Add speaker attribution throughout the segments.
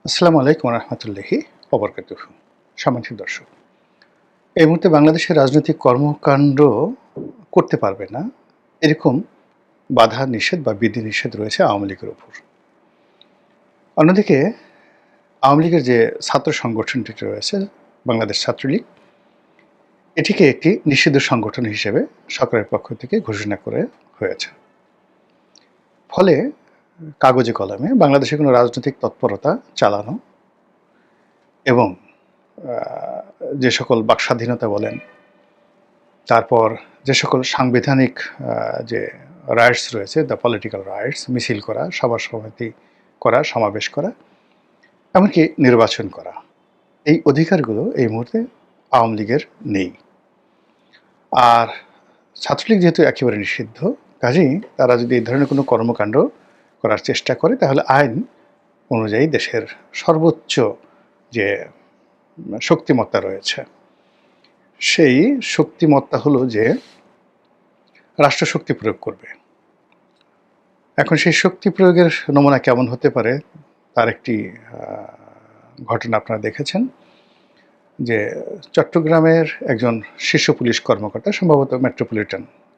Speaker 1: আসসালামু আলাইকুম রহমতুল্লাহি ওবরকাতুহু। সম্মানিত দর্শক, এই মুহূর্তে বাংলাদেশের রাজনৈতিক কর্মকাণ্ড করতে পারবে না এরকম বাধা নিষেধ বা বিধিনিষেধ রয়েছে আওয়ামী লীগের উপর। অন্যদিকে আওয়ামী লীগের যে ছাত্র সংগঠনটি রয়েছে বাংলাদেশ ছাত্রলীগ, এটিকে একটি নিষিদ্ধ সংগঠন হিসেবে সরকারের পক্ষ থেকে ঘোষণা করে হয়েছে। ফলে কাগজে কলমে বাংলাদেশে কোনো রাজনৈতিক তৎপরতা চালানো এবং যে সকল বাকস্বাধীনতা বলেন, তারপর যে সকল সাংবিধানিক যে রাইটস রয়েছে, দ্য পলিটিক্যাল রাইটস, মিছিল করা, সভা সমিতি করা, সমাবেশ করা, এমনকি নির্বাচন করা, এই অধিকারগুলো এই মুহূর্তে আওয়ামী লীগের নেই। আর ছাত্রলীগ যেহেতু একেবারে নিষিদ্ধ, কাজেই তারা যদি এই ধরনের কোনো কর্মকাণ্ড করার চেষ্টা করে তাহলে আইন অনুযায়ী দেশের সর্বোচ্চ যে শক্তিমত্তা রয়েছে, সেই শক্তিমত্তা হলো যে রাষ্ট্রশক্তি প্রয়োগ করবে। এখন সেই শক্তি প্রয়োগের নমুনা কেমন হতে পারে তার একটি ঘটনা আপনারা দেখেছেন যে চট্টগ্রামের একজন শীর্ষ পুলিশ কর্মকর্তা, সম্ভবত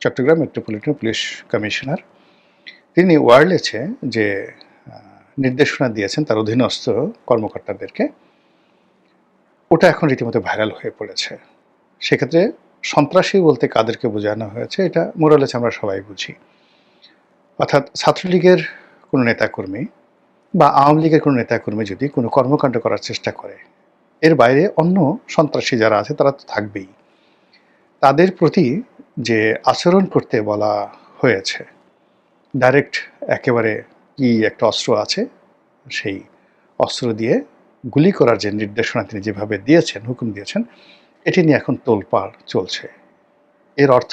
Speaker 1: চট্টগ্রাম মেট্রোপলিটন পুলিশ কমিশনার, তিনি ওয়্যারলেসে যে নির্দেশনা দিয়েছেন তার অধীনস্থ কর্মকর্তাদেরকে, ওটা এখন রীতিমতো ভাইরাল হয়ে পড়েছে। সেক্ষেত্রে সন্ত্রাসী বলতে কাদেরকে বোঝানো হয়েছে এটা মোরালেস আমরা সবাই বুঝি। অর্থাৎ ছাত্রলীগের কোনো নেতাকর্মী বা আওয়ামী লীগের কোনো নেতাকর্মী যদি কোনো কর্মকাণ্ড করার চেষ্টা করে, এর বাইরে অন্য সন্ত্রাসী যারা আছে তারা তো থাকবেই। তাদের প্রতি যে আচরণ করতে বলা হয়েছে, ডাইরেক্ট একেবারে কি একটা অস্ত্র আছে, সেই অস্ত্র দিয়ে গুলি করার যে নির্দেশনা তিনি যেভাবে দিয়েছেন, হুকুম দিয়েছেন, এটি নিয়ে এখন তোলপাড় চলছে। এর অর্থ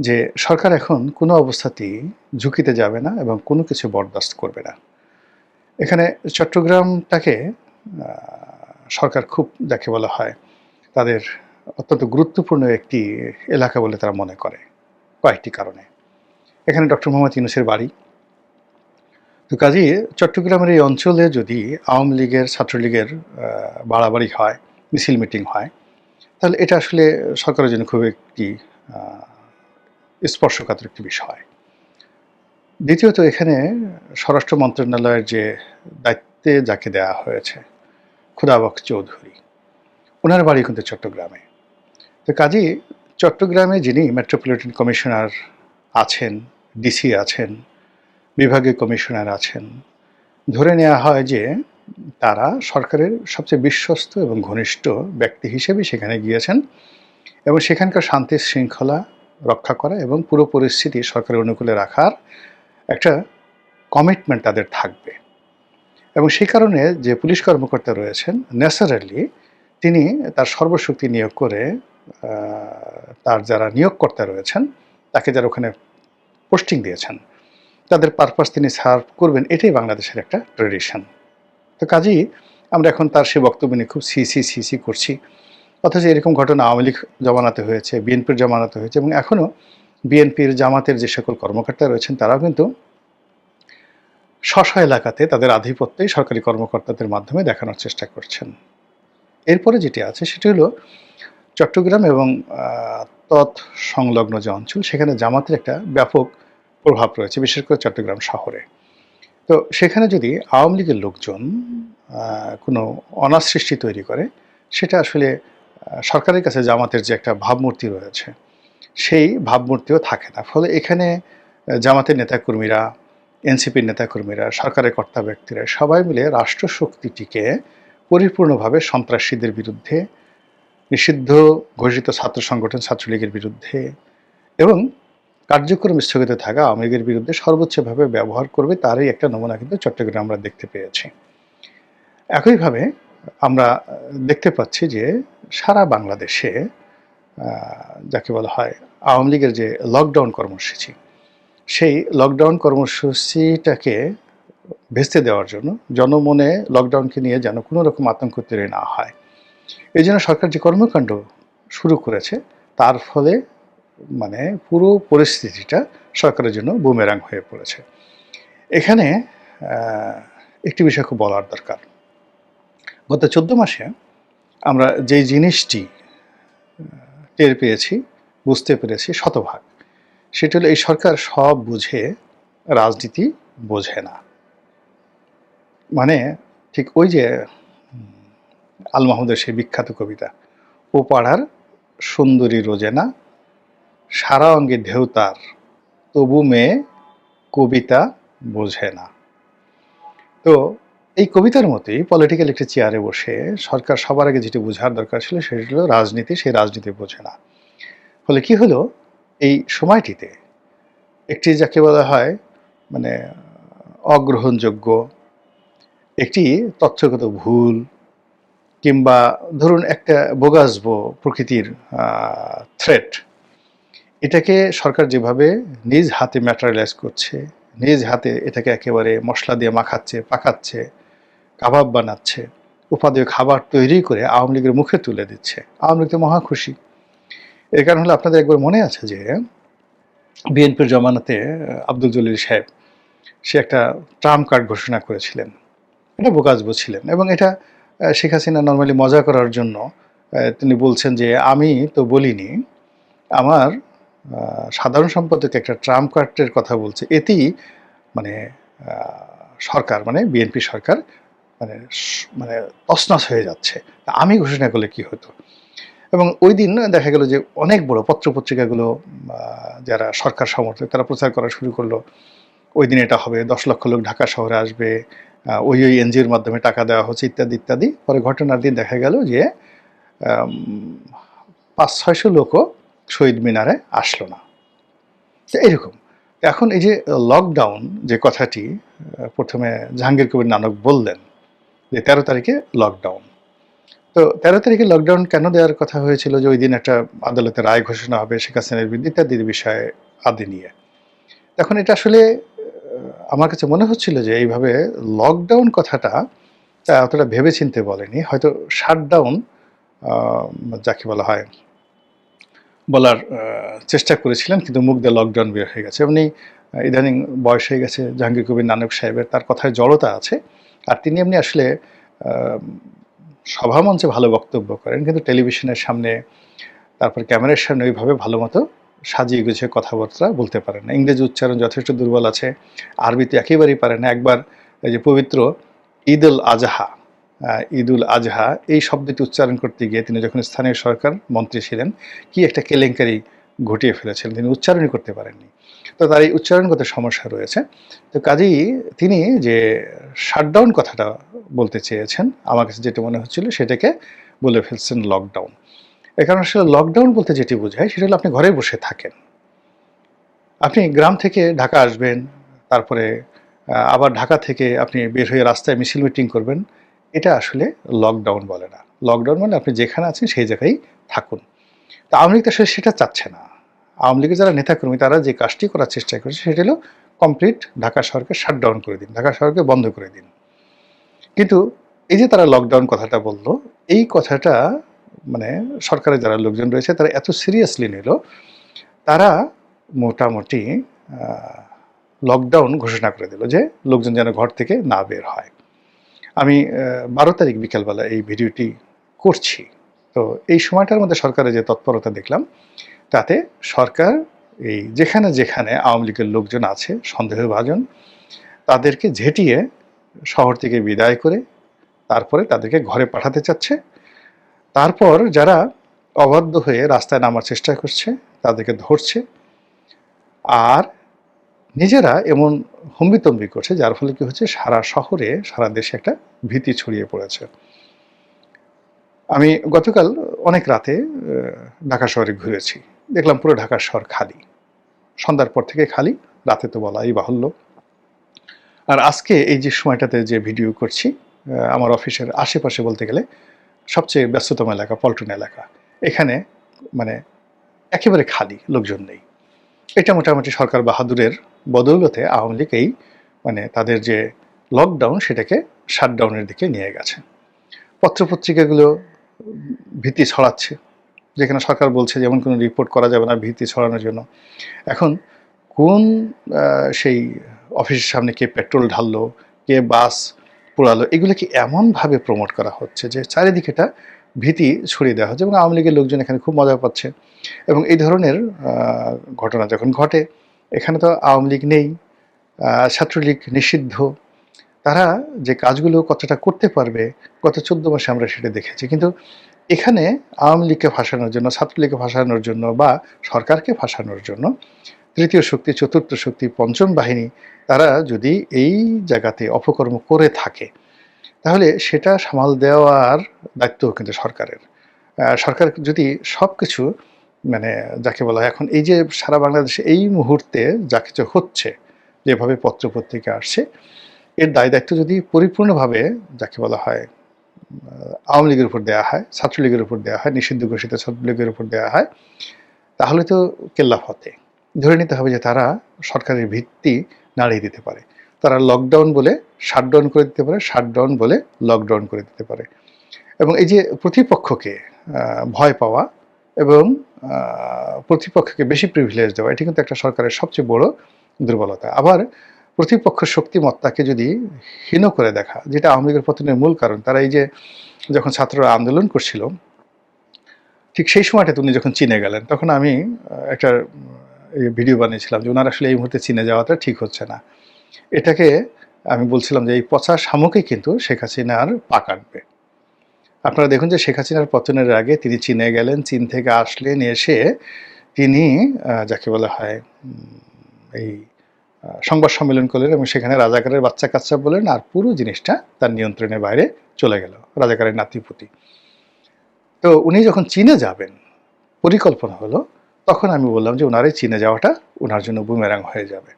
Speaker 1: যে সরকার এখন কোনো অবস্থাতেই ঝুঁকিতে যাবে না এবং কোনো কিছু বরদাস্ত করবে না। এখানে চট্টগ্রামটাকে সরকার খুব যাকে বলা হয় তাদের অত্যন্ত গুরুত্বপূর্ণ একটি এলাকা বলে তারা মনে করে কয়েকটি কারণে। এখানে ডক্টর মোহাম্মদ ইউনূসের বাড়ি। তো কাজেই চট্টগ্রামের এই অঞ্চলে যদি আওয়ামী লীগের ছাত্রলীগের বাড়াবাড়ি হয়, মিছিল মিটিং হয়, তাহলে এটা আসলে সরকারের জন্য খুব একটি স্পর্শকাতর একটি বিষয়। দ্বিতীয়ত, এখানে স্বরাষ্ট্র মন্ত্রণালয়ের যে দায়িত্বে যাকে দেওয়া হয়েছে, খুদাবক চৌধুরী, ওনার বাড়ি কিন্তু চট্টগ্রামে। তো কাজেই চট্টগ্রামে যিনি মেট্রোপলিটন কমিশনার আছেন, ডিসি আছেন, বিভাগীয় কমিশনার আছেন, ধরে নেওয়া হয় যে তারা সরকারের সবচেয়ে বিশ্বস্ত এবং ঘনিষ্ঠ ব্যক্তি হিসেবে সেখানে গিয়েছেন এবং সেখানকার শান্তি শৃঙ্খলা রক্ষা করা এবং পুরো পরিস্থিতি সরকারের অনুকূলে রাখার একটা কমিটমেন্ট তাদের থাকবে। এবং সেই কারণে যে পুলিশ কর্মকর্তা রয়েছেন, ন্যাচারালি তিনি তার সর্বশক্তি নিয়োগ করে তার যারা নিয়োগকর্তা রয়েছেন, তাকে যারা ওখানে পোস্টিং দিয়েছেন, তাদের পারপাস তিনি সার্ভ করবেন, এটাই বাংলাদেশের একটা ট্রেডিশন। তো কাজেই আমরা এখন তার সে বক্তব্য নিয়ে খুব সিসি করছি, অথচ এরকম ঘটনা আওয়ামী লীগ জমানাতে হয়েছে, বিএনপির জমানাতে হয়েছে, এবং এখনও বিএনপির জামাতের যে সকল কর্মকর্তা রয়েছেন তারাও কিন্তু স্ব এলাকাতে তাদের আধিপত্যই সরকারি কর্মকর্তাদের মাধ্যমে দেখানোর চেষ্টা করছেন। এরপরে যেটি আছে সেটি হলো চট্টগ্রাম এবং সংলগ্ন যে অঞ্চল, সেখানে জামাতের একটা ব্যাপক প্রভাব রয়েছে, বিশেষ করে চট্টগ্রাম শহরে। তো সেখানে যদি আওয়ামী লীগের লোকজন কোনো অনাসৃষ্টি তৈরি করে, সেটা আসলে সরকারের কাছে জামাতের যে একটা ভাবমূর্তি রয়েছে, সেই ভাবমূর্তিও থাকে না। ফলে এখানে জামাতের নেতাকর্মীরা, এনসিপির নেতাকর্মীরা, সরকারের কর্তা ব্যক্তিরা সবাই মিলে রাষ্ট্রশক্তিটিকে পরিপূর্ণভাবে সন্ত্রাসীদের বিরুদ্ধে, নিষিদ্ধ ঘোষিত ছাত্র সংগঠন ছাত্রলীগের বিরুদ্ধে এবং কার্যক্রম স্থগিত থাকা আওয়ামী লীগের বিরুদ্ধে সর্বোচ্চভাবে ব্যবহার করবে, তারই একটা নমুনা কিন্তু চট্টগ্রামে আমরা দেখতে পেয়েছি। একইভাবে আমরা দেখতে পাচ্ছি যে সারা বাংলাদেশে যাকে বলা হয় আওয়ামী লীগের যে লকডাউন কর্মসূচি, সেই লকডাউন কর্মসূচিটাকে ভেস্তে দেওয়ার জন্য, জনমনে লকডাউনকে নিয়ে যেন কোনো রকম আতঙ্ক তৈরি না হয়, এই জন্য সরকার যে কর্মকাণ্ড শুরু করেছে, তার ফলে মানে পুরো পরিস্থিতিটা সরকারের জন্য বুমেরাং হয়ে পড়েছে। এখানে একটি বিষয় খুব বলার দরকার। গত 14 মাসে আমরা যেই জিনিসটি টের পেয়েছি, বুঝতে পেরেছি শতভাগ, সেটা হলো এই সরকার সব বুঝে, রাজনীতি বোঝে না। মানে ঠিক ওই যে আল মাহমুদের সেই বিখ্যাত কবিতা, ও পাড়ার সুন্দরী রোজেনা, সারা অঙ্গে ঢেউ তার, তবু মেয়ে কবিতা বোঝে না। তো এই কবিতার মতোই পলিটিক্যাল একটি চেয়ারে বসে সরকার সবার আগে যেটি বোঝার দরকার ছিল সেটি হলো রাজনীতি, সেই রাজনীতি বোঝে না। ফলে কি হলো, এই সময়টিতে একটি যাকে বলা হয় মানে অগ্রহণযোগ্য একটি তথ্যগত ভুল, কিংবা ধরুন একটা বোগাসবো প্রকৃতির থ্রেট, এটাকে সরকার যেভাবে নিজ হাতে ম্যাটেরিয়ালাইজ করছে, নিজ হাতে এটাকে একেবারে মশলা দিয়ে মাখাচ্ছে, পাকাচ্ছে, কাবাব বানাচ্ছে, উপাদেয় খাবার তৈরি করে আওয়ামী লীগের মুখে তুলে দিচ্ছে। আওয়ামী লীগ তো মহা খুশি। এর কারণ হলো, আপনাদের একবার মনে আছে যে বিএনপির জমানাতে আব্দুল জলিল সাহেব সে একটা ট্রাম্প কার্ড ঘোষণা করেছিলেন। এটা বোকাজবো ছিলেন, এবং এটা শেখ হাসিনা নর্মালি মজা করার জন্য তিনি বলছেন যে আমি তো বলিনি, আমার সাধারণ সম্পাদক একটা ট্রাম্প কার্ডের কথা বলছে, এতেই মানে সরকার মানে বিএনপি সরকার মানে মানে তছনছ হয়ে যাচ্ছে, আমি ঘোষণা করলে কি হতো। এবং ওই দিন দেখা গেল যে অনেক বড় পত্রপত্রিকাগুলো যারা সরকার সমর্থক তারা প্রচার করা শুরু করলো, ওই দিন এটা হবে, 10 লক্ষ লোক ঢাকা শহরে আসবে, ওই এনজিওর মাধ্যমে টাকা দেওয়া হচ্ছে, ইত্যাদি ইত্যাদি। পরে ঘটনার দিন দেখা গেল যে 500-600 লোকও শহীদ মিনারে আসলো না। এইরকম এখন এই যে লকডাউন যে কথাটি প্রথমে জাহাঙ্গীর কবির নানক বললেন যে 13 তারিখে লকডাউন, তো 13 তারিখে লকডাউন কেন দেওয়ার কথা হয়েছিল, যে ওই দিন একটা আদালতের রায় ঘোষণা হবে শেখ হাসিনার বিরুদ্ধে ইত্যাদি বিষয়ে আদি নিয়ে। এখন এটা আসলে আমার কাছে মনে হচ্ছিল যে এইভাবে লকডাউন কথাটা অতটা ভেবে চিনতে বলেনি, হয়তো শাটডাউন যাকে বলা হয় বলার চেষ্টা করেছিলেন, কিন্তু মুখ দিয়ে লকডাউন বের হয়ে গেছে। এমনি ইদানিং বয়স হয়ে গেছে জাহাঙ্গীর কবির নানক সাহেবের, তার কথায় জড়তা আছে, আর তিনি এমনি আসলে সভামঞ্চে ভালো বক্তব্য করেন, কিন্তু টেলিভিশনের সামনে তারপর ক্যামেরার সামনে ওইভাবে ভালো মতো সাজিয়ে গুছিয়ে কথাবার্তা বলতে পারেন না। ইংরেজি উচ্চারণ যথেষ্ট দুর্বল আছে, আরবিতে একেবারেই পারে না। একবার এই যে পবিত্র ঈদুল আজহা এই শব্দটি উচ্চারণ করতে গিয়ে তিনি যখন স্থানীয় সরকার মন্ত্রী ছিলেন, কি একটা কেলেঙ্কারি ঘটিয়ে ফেলেছিলেন, তিনি উচ্চারণই করতে পারেননি। তো তার এই উচ্চারণগত সমস্যা রয়েছে। তো কাজেই তিনি যে শাটডাউন কথাটা বলতে চেয়েছেন, আমার কাছে যেটা মনে হচ্ছিল সেটাকে বলে ফেলছেন লকডাউন। এ কারণে আসলে লকডাউন বলতে যেটি বোঝায় সেটা হলো আপনি ঘরে বসে থাকেন, আপনি গ্রাম থেকে ঢাকা আসবেন, তারপরে আবার ঢাকা থেকে আপনি বের হয়ে রাস্তায় মিছিল মিটিং করবেন, এটা আসলে লকডাউন বলে না। লকডাউন মানে আপনি যেখানে আছেন সেই জায়গায় থাকুন। তা আওয়ামী লীগ তো আসলে সেটা চাচ্ছে না। আওয়ামী লীগের যারা নেতাকর্মী তারা যে কাজটি করার চেষ্টা করছে সেটা হলো কমপ্লিট ঢাকা শহরকে শাটডাউন করে দিন, ঢাকা শহরকে বন্ধ করে দিন। কিন্তু এই যে তারা লকডাউন কথাটা বললো, এই কথাটা মানে সরকারের যারা লোকজন রয়েছে তারা এত সিরিয়াসলি নিল, তারা মোটামুটি লকডাউন ঘোষণা করে দিল যে লোকজন যেন ঘর থেকে না বের হয়। আমি 12 তারিখ বিকালবেলা এই ভিডিওটি করছি। তো এই সময়টার মধ্যে সরকারের যে তৎপরতা দেখলাম, তাতে সরকার এই যেখানে যেখানে আওয়ামী লীগের লোকজন আছে সন্দেহভাজন, তাদেরকে ঝেঁটিয়ে শহর থেকে বিদায় করে তারপরে তাদেরকে ঘরে পাঠাতে চাচ্ছে। তারপর যারা অবাধ্য হয়ে রাস্তায় নামার চেষ্টা করছে তাদেরকে ধরছে, আর নিজেরা এমন হম্বিতম্বি করছে যার ফলে কি হচ্ছে, সারা শহরে সারা দেশে একটা ভীতি ছড়িয়ে পড়েছে। আমি গতকাল অনেক রাতে ঢাকা শহরে ঘুরেছি, দেখলাম পুরো ঢাকা শহর খালি, সন্ধ্যার পর থেকে খালি, রাতে তো বলাই বাহুল্য। আর আজকে এই যে সময়টাতে যে ভিডিও করছি, আমার অফিসের আশেপাশে বলতে গেলে সবচেয়ে ব্যস্ততম এলাকা পল্টন এলাকা, এখানে মানে একেবারে খালি, লোকজন নেই। এটা মোটামুটি সরকার বাহাদুরের বদৌলতে আওয়ামী লীগ এই মানে তাদের যে লকডাউন সেটাকে শাটডাউনের দিকে নিয়ে গেছে। পত্রপত্রিকাগুলো ভীতি ছড়াচ্ছে, যেখানে সরকার বলছে যেমন কোনো রিপোর্ট করা যাবে না ভীতি ছড়ানোর জন্য। এখন কোন সেই অফিসের সামনে কে পেট্রোল ঢাললো, কে বাস পোড়ালো, এগুলোকে এমনভাবে প্রমোট করা হচ্ছে যে চারিদিকে এটা ভীতি ছড়িয়ে দেওয়া হচ্ছে এবং আওয়ামী লীগের লোকজন এখানে খুব মজা পাচ্ছে। এবং এই ধরনের ঘটনা যখন ঘটে, এখানে তো আওয়ামী লীগ নেই, ছাত্রলীগ নিষিদ্ধ, তারা যে কাজগুলো কতটা করতে পারবে গত 14 মাসে আমরা সেটা দেখেছি। কিন্তু এখানে আওয়ামী লীগকে ফাঁসানোর জন্য, ছাত্রলীগকে ফাঁসানোর জন্য বা সরকারকে ফাঁসানোর জন্য তৃতীয় শক্তি, চতুর্থ শক্তি, পঞ্চম বাহিনী তারা যদি এই জায়গাতে অপকর্ম করে থাকে, তাহলে সেটা সামাল দেওয়ার দায়িত্বও কিন্তু সরকারের। সরকার যদি সব কিছু মানে যাকে বলা হয় এখন এই যে সারা বাংলাদেশে এই মুহূর্তে যা কিছু হচ্ছে, যেভাবে পত্রপত্রিকা আসছে, এর দায়িত্ব যদি পরিপূর্ণভাবে যাকে বলা হয় আওয়ামী লীগের উপর দেওয়া হয়, ছাত্রলীগের উপর দেওয়া হয়, নিষিদ্ধ ঘোষিত ছাত্রলীগের উপর দেওয়া হয়, তাহলে তো কেল্লা ফতে। ধরে নিতে হবে যে তারা সরকারের ভিত্তি নাড়িয়ে দিতে পারে। তারা লকডাউন বলে শাটডাউন করে দিতে পারে, শাটডাউন বলে লকডাউন করে দিতে পারে। এবং এই যে প্রতিপক্ষকে ভয় পাওয়া এবং প্রতিপক্ষকে বেশি প্রিভিলেজ দেওয়া, এটি কিন্তু একটা সরকারের সবচেয়ে বড় দুর্বলতা। আবার প্রতিপক্ষ শক্তিমত্তাকে যদি হীন করে দেখা, যেটা আওয়ামী লীগের পতনের মূল কারণ। তারা এই যে যখন ছাত্ররা আন্দোলন করছিল, ঠিক সেই সময়টাতে উনি যখন চীনে গেলেন, তখন আমি একটা ভিডিও বানিয়েছিলাম যে ওনার আসলে এই মুহূর্তে চীনে যাওয়াটা ঠিক হচ্ছে না। এটাকে আমি বলছিলাম যে এই পচা শামুকই কিন্তু শেখ হাসিনার পা কাটবে। আপনারা দেখুন যে শেখ হাসিনার পতনের আগে তিনি চীনে গেলেন, চীন থেকে আসলেন, এসে তিনি যাকে বলা হয় এই সংবাদ সম্মেলন করলেন এবং সেখানে রাজাকারের বাচ্চা কাচ্চা বলেন, আর পুরো জিনিসটা তার নিয়ন্ত্রণের বাইরে চলে গেল, রাজাকারের নাতিপুতি। তো উনি যখন চীনে যাবেন পরিকল্পনা হলো, তখন আমি বললাম যে ওনার এই চীনে যাওয়াটা ওনার জন্য বুমেরাং হয়ে যাবে।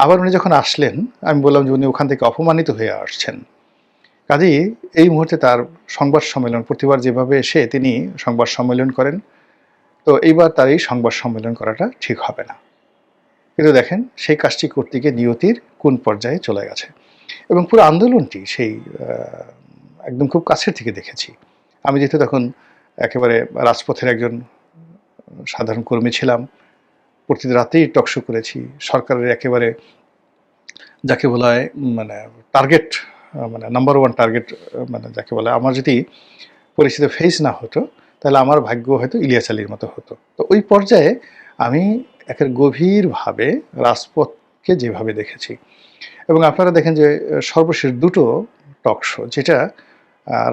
Speaker 1: আবার উনি যখন আসলেন, আমি বললাম যে উনি ওখান থেকে অপমানিত হয়ে আসছেন, কাজেই এই মুহূর্তে তার সংবাদ সম্মেলন, প্রতিবার যেভাবে এসে তিনি সংবাদ সম্মেলন করেন, তো এইবার তার এই সংবাদ সম্মেলন করাটা ঠিক হবে না। কিন্তু দেখেন সেই কাজটি করতে গিয়ে নিয়তির কোন পর্যায়ে চলে গেছে। এবং পুরো আন্দোলনটি সেই একদম খুব কাছের থেকে দেখেছি। আমি যেহেতু তখন একেবারে রাজপথের একজন সাধারণ কর্মী ছিলাম, প্রতি রাতেই টকশো করেছি, সরকারের একেবারে যাকে বলা হয় মানে টার্গেট, মানে নাম্বার ওয়ান টার্গেট, মানে যাকে বলে আমার যদি পরিচিত ফেস না হতো তাহলে আমার ভাগ্য হয়তো ইলিয়াস আলীর মতো হতো। তো ওই পর্যায়ে আমি একের গভীরভাবে রাজপথকে যেভাবে দেখেছি, এবং আপনারা দেখেন যে সর্বশেষ দুটো টক শো যেটা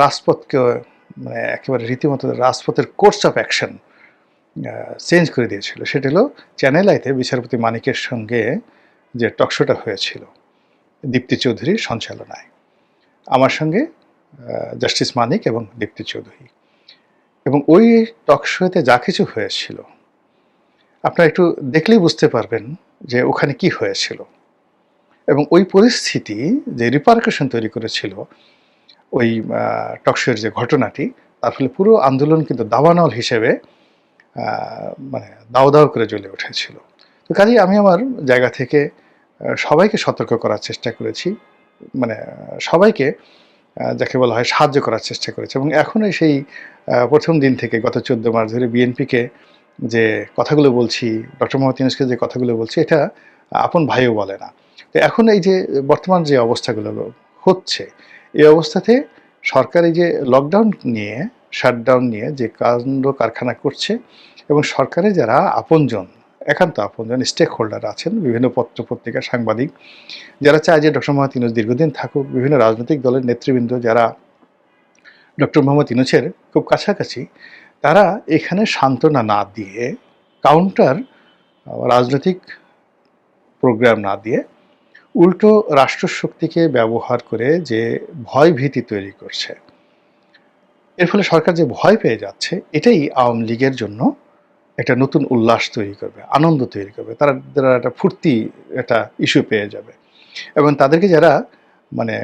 Speaker 1: রাজপথকে মানে একেবারে রীতিমতো রাজপথের কোর্স অফ অ্যাকশন চেঞ্জ করে দিয়েছিল, সেটা হলো চ্যানেল আইতে বিচারপতি মানিকের সঙ্গে যে টকশোটা হয়েছিল দীপ্তি চৌধুরীর সঞ্চালনায়, আমার সঙ্গে জাস্টিস মানিক এবং দীপ্তি চৌধুরী। এবং ওই টকশোতে যা কিছু হয়েছিল আপনারা একটু দেখলেই বুঝতে পারবেন যে ওখানে কি হয়েছিল এবং ওই পরিস্থিতি যে রিপারকাশন তৈরি করেছিল ওই টকশোর যে ঘটনাটি, তার ফলে পুরো আন্দোলন কিন্তু দাবানল হিসেবে মানে দাও দাও করে জ্বলে উঠেছিল। তো কাজেই আমি আমার জায়গা থেকে সবাইকে সতর্ক করার চেষ্টা করেছি, মানে সবাইকে যাকে বলা হয় সাহায্য করার চেষ্টা করেছে। এবং এখনই সেই প্রথম দিন থেকে গত 14 মাস ধরে বিএনপিকে যে কথাগুলো বলছি, ডক্টর মোহাম্মদ ইউনূসকে যে কথাগুলো বলছি, এটা আপন ভাইও বলে না। তো এখন এই যে বর্তমান যে অবস্থাগুলো হচ্ছে, এই অবস্থাতে সরকার এই যে লকডাউন নিয়ে, শাটডাউন নিয়ে যে কাণ্ড কারখানা করছে, এবং সরকারের যারা আপনজন, একান্ত আপনজন স্টেক হোল্ডার আছেন, বিভিন্ন পত্র পত্রিকা, সাংবাদিক, যারা চায় যে ডক্টর মোহাম্মদ ইউনূস দীর্ঘদিন থাকুক, বিভিন্ন রাজনৈতিক দলের নেতৃবৃন্দ যারা ডক্টর মোহাম্মদ ইউনূসের খুব কাছাকাছি, তারা এখানে সান্ত্বনা না দিয়ে, কাউন্টার রাজনৈতিক প্রোগ্রাম না দিয়ে, উল্টো রাষ্ট্রশক্তিকে ব্যবহার করে যে ভয় ভীতি তৈরি করছে, এর ফলে সরকার যে ভয় পেয়ে যাচ্ছে, এটাই আওয়ামী লীগের জন্য একটা নতুন উল্লাস তৈরি করবে, আনন্দ তৈরি করবে। তারা একটা ফুর্তি, একটা ইস্যু পেয়ে যাবে। এবং তাদেরকে যারা মানে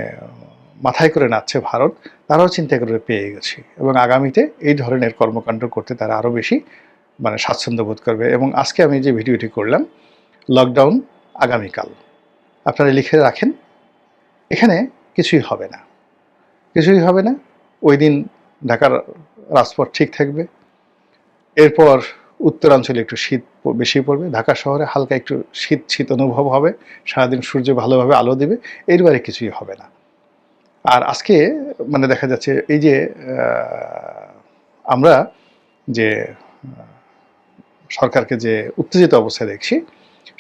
Speaker 1: মাথায় করে নাচছে ভারত, তারাও চিন্তা করে পেয়ে গেছে, এবং আগামীতে এই ধরনের কর্মকাণ্ড করতে তারা আরও বেশি মানে স্বাচ্ছন্দ্য বোধ করবে। এবং আজকে আমি যে ভিডিওটি করলাম, লকডাউন আগামীকাল, আপনারা লিখে রাখেন, এখানে কিছুই হবে না, কিছুই হবে না। ওই দিন ঢাকার রাজপথ ঠিক থাকবে, এরপর উত্তরাঞ্চলে একটু শীত বেশি পড়বে, ঢাকা শহরে হালকা একটু শীত শীত অনুভব হবে, সারাদিন সূর্য ভালোভাবে আলো দেবে, এর বাইরে কিছুই হবে না। আর আজকে মানে দেখা যাচ্ছে এই যে আমরা যে সরকারকে যে উত্তেজিত অবস্থায় দেখছি,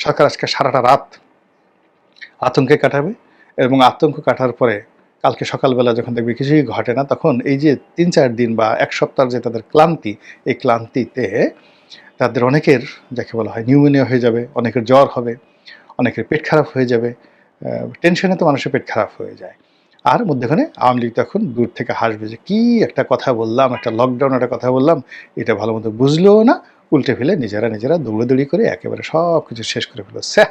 Speaker 1: সরকার আজকে সারাটা রাত আতঙ্কে কাটাবে এবং আতঙ্ক কাটার পরে কালকে সকালবেলা যখন দেখবে কিছুই ঘটে না, তখন এই যে ৩-৪ দিন বা ১ সপ্তাহের যে তাদের ক্লান্তি, এই ক্লান্তিতে তাদের অনেকের যাকে বলা হয় নিউমোনিয়া হয়ে যাবে, অনেকের জ্বর হবে, অনেকের পেট খারাপ হয়ে যাবে। টেনশনে তো মানুষের পেট খারাপ হয়ে যায়। আর মধ্যখানে আওয়ামী লীগ তখন দূর থেকে হাসবে যে কী একটা কথা বললাম, একটা লকডাউন একটা কথা বললাম, এটা ভালো মতো বুঝলোও না, উল্টে ফেলে নিজেরা দৌড়াদৌড়ি করে একেবারে সব কিছু শেষ করে ফেলল। ছ্যাঃ!